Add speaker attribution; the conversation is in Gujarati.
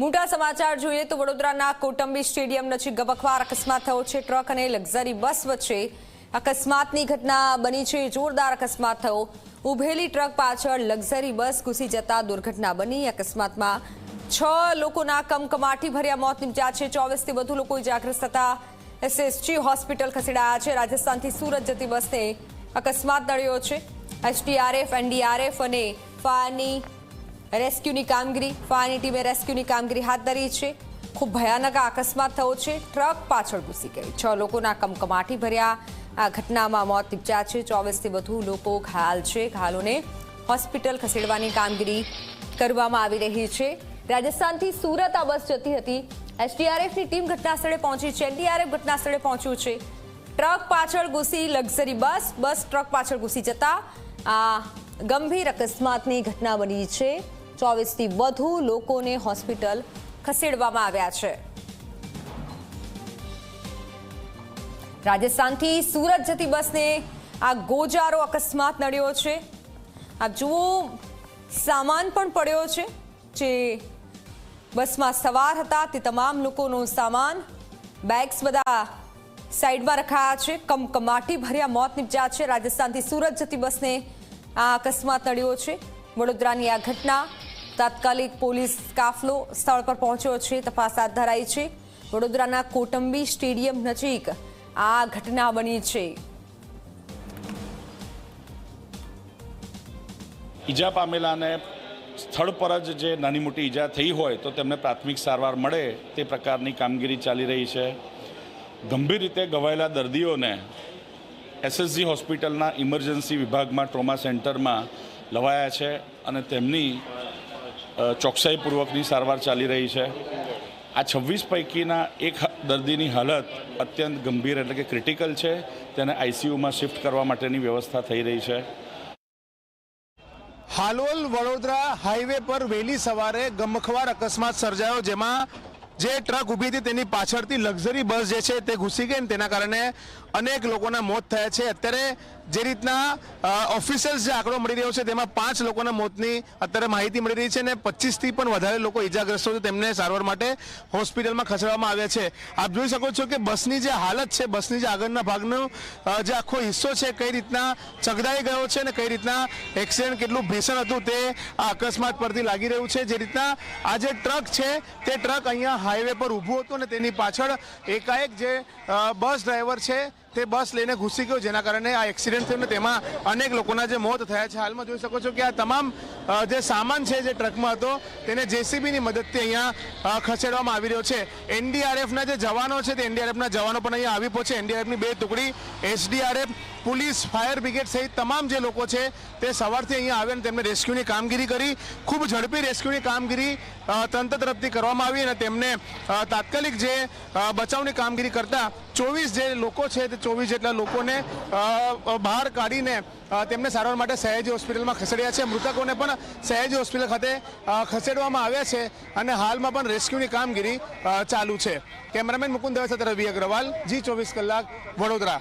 Speaker 1: મોટા સમાચાર જોઈએ તો વડોદરાના કોટંબી સ્ટેડિયમ નજીક ગબખવાર અકસ્માત થયો છે। ટ્રક અને લક્ઝરી બસ વચ્ચે અકસ્માતની ઘટના બની છે। જોરદાર અકસ્માત થયો। ઉભેલી ટ્રક પાછળ લક્ઝરી બસ ઘૂસી જતા દુર્ઘટના બની। અકસ્માતમાં 6 લોકોના કમકમાટી ભર્યા મોત નિપજ્યા છે। 24 થી વધુ લોકો ઇજાગ્રસ્ત થતા એસએસજી હોસ્પિટલ ખસેડાયા છે। રાજસ્થાનથી સુરત જતી બસને અકસ્માત નડ્યો છે। એસડીઆરએફ, એનડીઆરએફ અને ફાયરની રેસ્ક્યુની ટીમે રેસ્ક્યુની કામગીરી હાથ ધરી છે। ખૂબ ભયાનક અકસ્માત થયો છે। ટ્રક પાછળ ઘૂસી ગઈ। 6 લોકોના કમકમાટી ભર્યા આ ઘટનામાં મોત નિપજ્યા છે। 24 થી વધુ લોકો ઘાયલ છે। ઘાયલોને હોસ્પિટલ ખસેડવાની કામગીરી કરવામાં આવી રહી છે। રાજસ્થાનથી સુરત આ બસ જતી હતી। એસડીઆરએફની ટીમ ઘટનાસ્થળે પહોંચી છે। એનડીઆરએફ ઘટનાસ્થળે પહોંચ્યું છે। ટ્રક પાછળ ઘૂસી લક્ઝરી બસ ટ્રક પાછળ ઘૂસી જતા આ ગંભીર અકસ્માતની ઘટના બની છે। 24 થી વધુ લોકોને હોસ્પિટલ ખસેડવામાં આવ્યા છે। રાજસ્થાનથી સુરત જતી બસને આ ગોજારો અકસ્માત નડ્યો છે। આપ જુઓ, સામાન પણ પડ્યો છે। જે બસમાં સવાર હતા તે તમામ લોકોનો સામાન, બેગ્સ બધા સાઈડમાં રખાયા છે। કમકમાટી ભર્યા મોત નિપજ્યા છે। રાજસ્થાનથી સુરત જતી બસને આ અકસ્માત નડ્યો છે। વડોદરાની આ ઘટના, તાત્કાલિક પોલીસ કાફલો સ્થળ પર પહોંચ્યો છે। તપાસ હાથ ધરાઈ છે। વડોદરાના કોટંબી સ્ટેડિયમ નજીક આ ઘટના બની છે।
Speaker 2: ઈજા પામેલાને સ્થળ પર જ જે નાની મોટી ઈજા થઈ હોય તો તેમને પ્રાથમિક સારવાર મળે તે પ્રકારની કામગીરી ચાલી રહી છે। ગંભીર રીતે ઘવાયેલા દર્દીઓને એસએસજી હોસ્પિટલના ઇમરજન્સી વિભાગમાં ટ્રોમા સેન્ટરમાં લવાયા છે અને તેમની ચોકસાઈપૂર્વકની સારવાર ચાલી રહી છે। આ 26 પૈકીના એક દર્દીની હાલત અત્યંત ગંભીર એટલે કે ક્રિટિકલ છે। તેને આઈસીયુમાં શિફ્ટ કરવા માટેની વ્યવસ્થા થઈ રહી છે।
Speaker 3: હાલોલ વડોદરા હાઈવે પર વહેલી સવારે ગમખ્વાર અકસ્માત સર્જાયો, જેમાં જે ટ્રક ઊભી હતી તેની પાછળથી લક્ઝરી બસ જે છે તે ઘૂસી ગઈ, તેના કારણે અનેક લોકોના મોત થયા છે। અત્યારે જે રીતના ઓફિશિયલ્સ જે આંકડો મળી રહ્યો છે તેમાં 5 લોકોના મોતની અત્યારે માહિતી મળી રહી છે અને 25 થી પણ વધારે લોકો ઇજાગ્રસ્ત છે, તેમને સારવાર માટે હોસ્પિટલમાં ખસેડવામાં આવ્યા છે। આપ જોઈ શકો છો કે બસની જે હાલત છે, બસની જે આગળના ભાગનો જે આખો હિસ્સો છે કઈ રીતના ચગદાઈ ગયો છે અને કઈ રીતના એક્સિડન્ટ કેટલું ભીષણ હતું તે આ અકસ્માત પરથી લાગી રહ્યું છે। જે રીતના આ જે ટ્રક છે તે ટ્રક અહીંયા હાઈવે પર ઊભું હતું અને તેની પાછળ એકાએક જે બસ ડ્રાઈવર છે તે બસ લઈને ઘૂસી ગયો, જેના કારણે આ એક્સિડન્ટ થયો અને તેમાં અનેક લોકોના જે મોત થયા છે। હાલમાં જોઈ શકો છો કે આ તમામ જે સામાન છે જે ટ્રકમાં હતો તેને જેસીબીની મદદથી અહીંયા ખસેડવામાં આવી રહ્યો છે। એનડીઆરએફના જે જવાનો છે તે એનડીઆરએફના જવાનો પણ અહીંયા આવી પહોંચે। એનડીઆરએફની 2 ટુકડી, એસડીઆરએફ, પોલીસ, ફાયર બ્રિગેડ સહિત તમામ જે લોકો છે તે સવારથી અહીંયા આવ્યા અને તેમને રેસ્ક્યુની કામગીરી કરી। ખૂબ ઝડપી રેસ્ક્યુની કામગીરી તંત્ર તરફથી કરવામાં આવી અને તેમને તાત્કાલિક જે બચાવની કામગીરી કરતા 24 જે લોકો છે તે 24 જેટલા લોકોને બહાર કાઢીને તેમને સારવાર માટે સયાજી હોસ્પિટલમાં ખસેડ્યા છે। મૃતકોને પણ સયાજી હોસ્પિટલ ખાતે ખસેડવામાં આવ્યા છે અને હાલમાં પણ રેસ્ક્યુની કામગીરી ચાલુ છે। કેમેરામેન મુકુંદ દવે સાથે રવિ અગ્રવાલ, જી 24 કલાક, વડોદરા।